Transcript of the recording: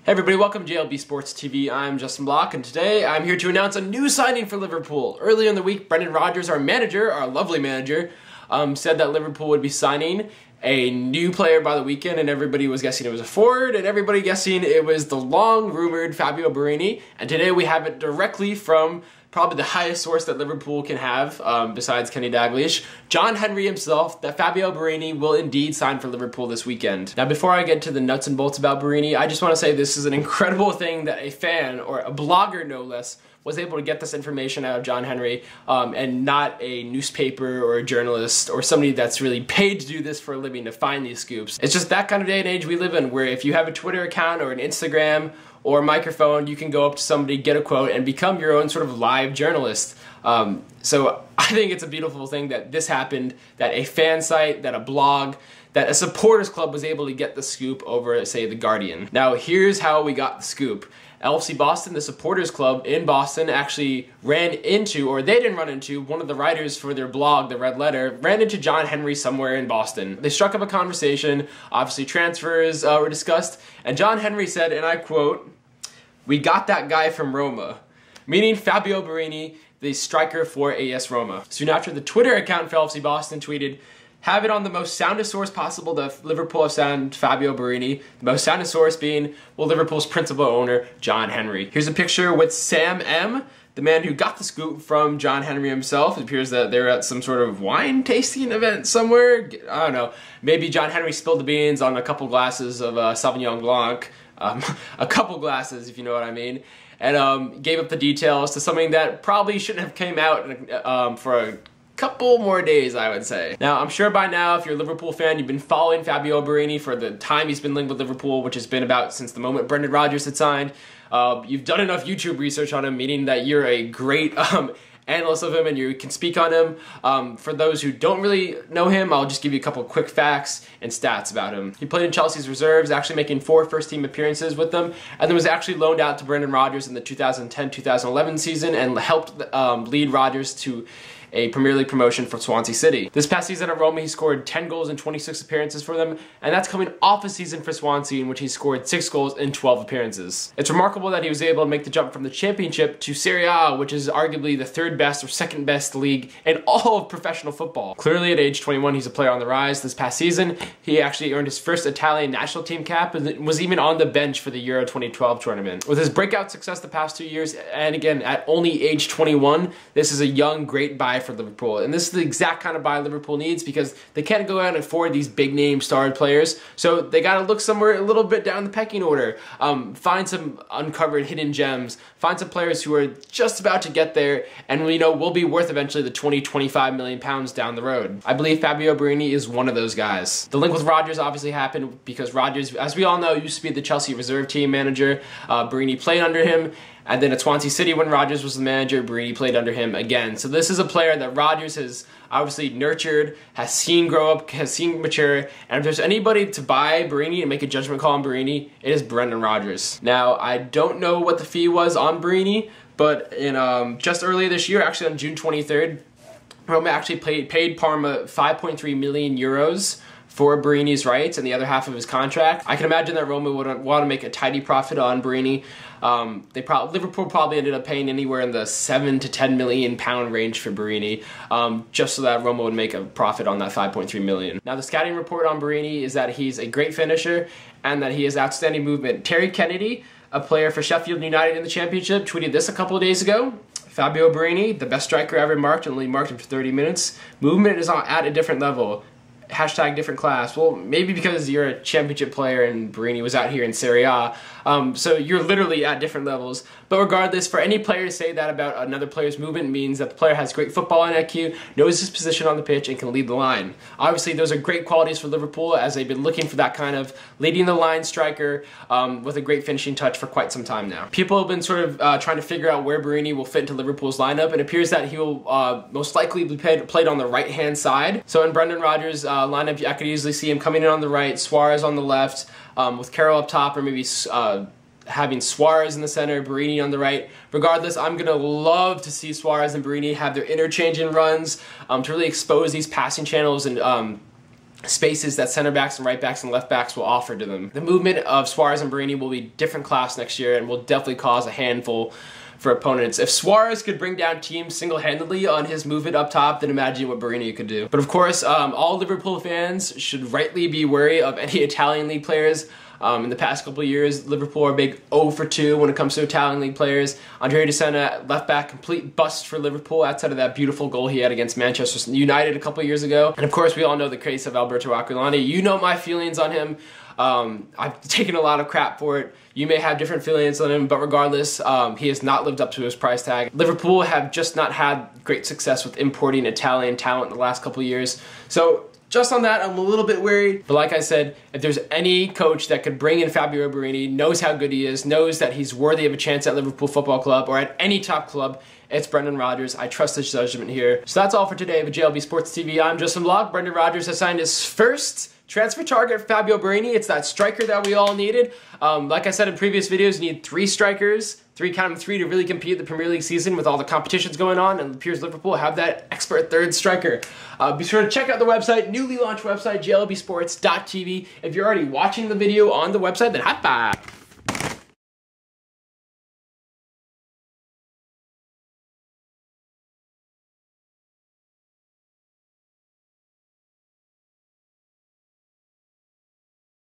Hey everybody, welcome to JLB Sports TV. I'm Justin Block, and today I'm here to announce a new signing for Liverpool. Earlier in the week, Brendan Rodgers, our manager, our lovely manager, said that Liverpool would be signing a new player by the weekend, and everybody was guessing it was a forward, and everybody guessing it was the long-rumored Fabio Borini. And today we have it directly from probably the highest source that Liverpool can have, besides Kenny Dalglish, John Henry himself, that Fabio Borini will indeed sign for Liverpool this weekend. Now, before I get to the nuts and bolts about Borini, I just want to say this is an incredible thing that a fan, or a blogger no less, was able to get this information out of John Henry, and not a newspaper or a journalist or somebody that's really paid to do this for a living to find these scoops. It's just that kind of day and age we live in, where if you have a Twitter account or an Instagram or a microphone, you can go up to somebody, get a quote, and become your own sort of live journalist. So I think it's a beautiful thing that this happened, that a fan site, that a blog, that a supporters club was able to get the scoop over, say, The Guardian. Now, here's how we got the scoop. LFC Boston, the supporters club in Boston, actually ran into, or they didn't run into, one of the writers for their blog, The Red Letter, ran into John Henry somewhere in Boston. They struck up a conversation, obviously transfers were discussed, and John Henry said, and I quote, "We got that guy from Roma," meaning Fabio Borini, the striker for AS Roma. Soon after, the Twitter account for LFC Boston tweeted, "Have it on the most soundest source possible that Liverpool have signed Fabio Borini." The most soundest source being, well, Liverpool's principal owner, John Henry. Here's a picture with Sam M., the man who got the scoop from John Henry himself. It appears that they're at some sort of wine tasting event somewhere. I don't know. Maybe John Henry spilled the beans on a couple glasses of Sauvignon Blanc. A couple glasses, if you know what I mean. And gave up the details to something that probably shouldn't have came out for a couple more days, I would say. Now, I'm sure by now, if you're a Liverpool fan, you've been following Fabio Borini for the time he's been linked with Liverpool, which has been about since the moment Brendan Rodgers had signed. You've done enough YouTube research on him, meaning that you're a great analyst of him and you can speak on him. For those who don't really know him, I'll just give you a couple quick facts and stats about him. He played in Chelsea's reserves, actually making 4 first-team appearances with them, and then was actually loaned out to Brendan Rodgers in the 2010-2011 season and helped lead Rodgers to a Premier League promotion for Swansea City. This past season at Roma, he scored 10 goals in 26 appearances for them, and that's coming off a season for Swansea in which he scored 6 goals in 12 appearances. It's remarkable that he was able to make the jump from the Championship to Serie A, which is arguably the 3rd best or 2nd best league in all of professional football. Clearly, at age 21, he's a player on the rise. This past season, he actually earned his first Italian national team cap and was even on the bench for the Euro 2012 tournament. With his breakout success the past 2 years, and again, at only age 21, this is a young, great buy for Liverpool. And this is the exact kind of buy Liverpool needs, because they can't go out and afford these big name starred players, so they got to look somewhere a little bit down the pecking order. Find some uncovered hidden gems, find some players who are just about to get there and will be worth eventually the 20-25 million pounds down the road. I believe Fabio Borini is one of those guys. The link with Rodgers obviously happened because Rodgers, as we all know, used to be the Chelsea reserve team manager. Borini played under him. And then at Swansea City, when Rodgers was the manager, Borini played under him again. So this is a player that Rodgers has obviously nurtured, has seen grow up, has seen mature. And if there's anybody to buy Borini and make a judgment call on Borini, it is Brendan Rodgers. Now, I don't know what the fee was on Borini, but in just earlier this year, actually on June 23rd, Roma actually paid Parma 5.3 million euros for Borini's rights and the other half of his contract. I can imagine that Roma would want to make a tidy profit on Borini. Liverpool probably ended up paying anywhere in the 7 to 10 million pound range for Borini, just so that Roma would make a profit on that 5.3 million. Now, the scouting report on Borini is that he's a great finisher and that he has outstanding movement. Terry Kennedy, a player for Sheffield United in the Championship, tweeted this a couple of days ago. Fabio Borini, the best striker ever marked, only marked him for 30 minutes. Movement is at a different level. Hashtag different class. Well, maybe because you're a championship player and Borini was out here in Serie A, so you're literally at different levels. But regardless, for any player to say that about another player's movement means that the player has great footballing IQ, knows his position on the pitch, and can lead the line. Obviously, those are great qualities for Liverpool, as they've been looking for that kind of leading the line striker with a great finishing touch for quite some time now. People have been sort of trying to figure out where Borini will fit into Liverpool's lineup. It appears that he will most likely be played on the right-hand side. So in Brendan Rodgers' lineup, I could easily see him coming in on the right, Suarez on the left, with Carroll up top, or maybe having Suarez in the center, Borini on the right. Regardless, I'm going to love to see Suarez and Borini have their interchanging runs to really expose these passing channels and spaces that center backs and right backs and left backs will offer to them. The movement of Suarez and Borini will be different class next year and will definitely cause a handful for opponents. If Suarez could bring down teams single-handedly on his movement up top, then imagine what Borini could do. But of course, all Liverpool fans should rightly be wary of any Italian league players. In the past couple of years, Liverpool are big 0 for 2 when it comes to Italian league players. Andrea De Sena, left back, complete bust for Liverpool outside of that beautiful goal he had against Manchester United a couple of years ago. And of course, we all know the craze of Alberto Aquilani. You know my feelings on him. I've taken a lot of crap for it. You may have different feelings on him, but regardless, he has not lived up to his price tag. Liverpool have just not had great success with importing Italian talent in the last couple of years. So just on that, I'm a little bit worried. But like I said, if there's any coach that could bring in Fabio Borini, knows how good he is, knows that he's worthy of a chance at Liverpool Football Club or at any top club, it's Brendan Rodgers. I trust his judgment here. So that's all for today with JLB Sports TV. I'm Justin Block. Brendan Rodgers has signed his first transfer target, Fabio Borini. It's that striker that we all needed. Like I said in previous videos, you need 3 strikers, 3 to really compete the Premier League season with all the competitions going on, and it appears Liverpool have that expert 3rd striker. Be sure to check out the website, newly launched website, jlbsports.tv. If you're already watching the video on the website, then high five.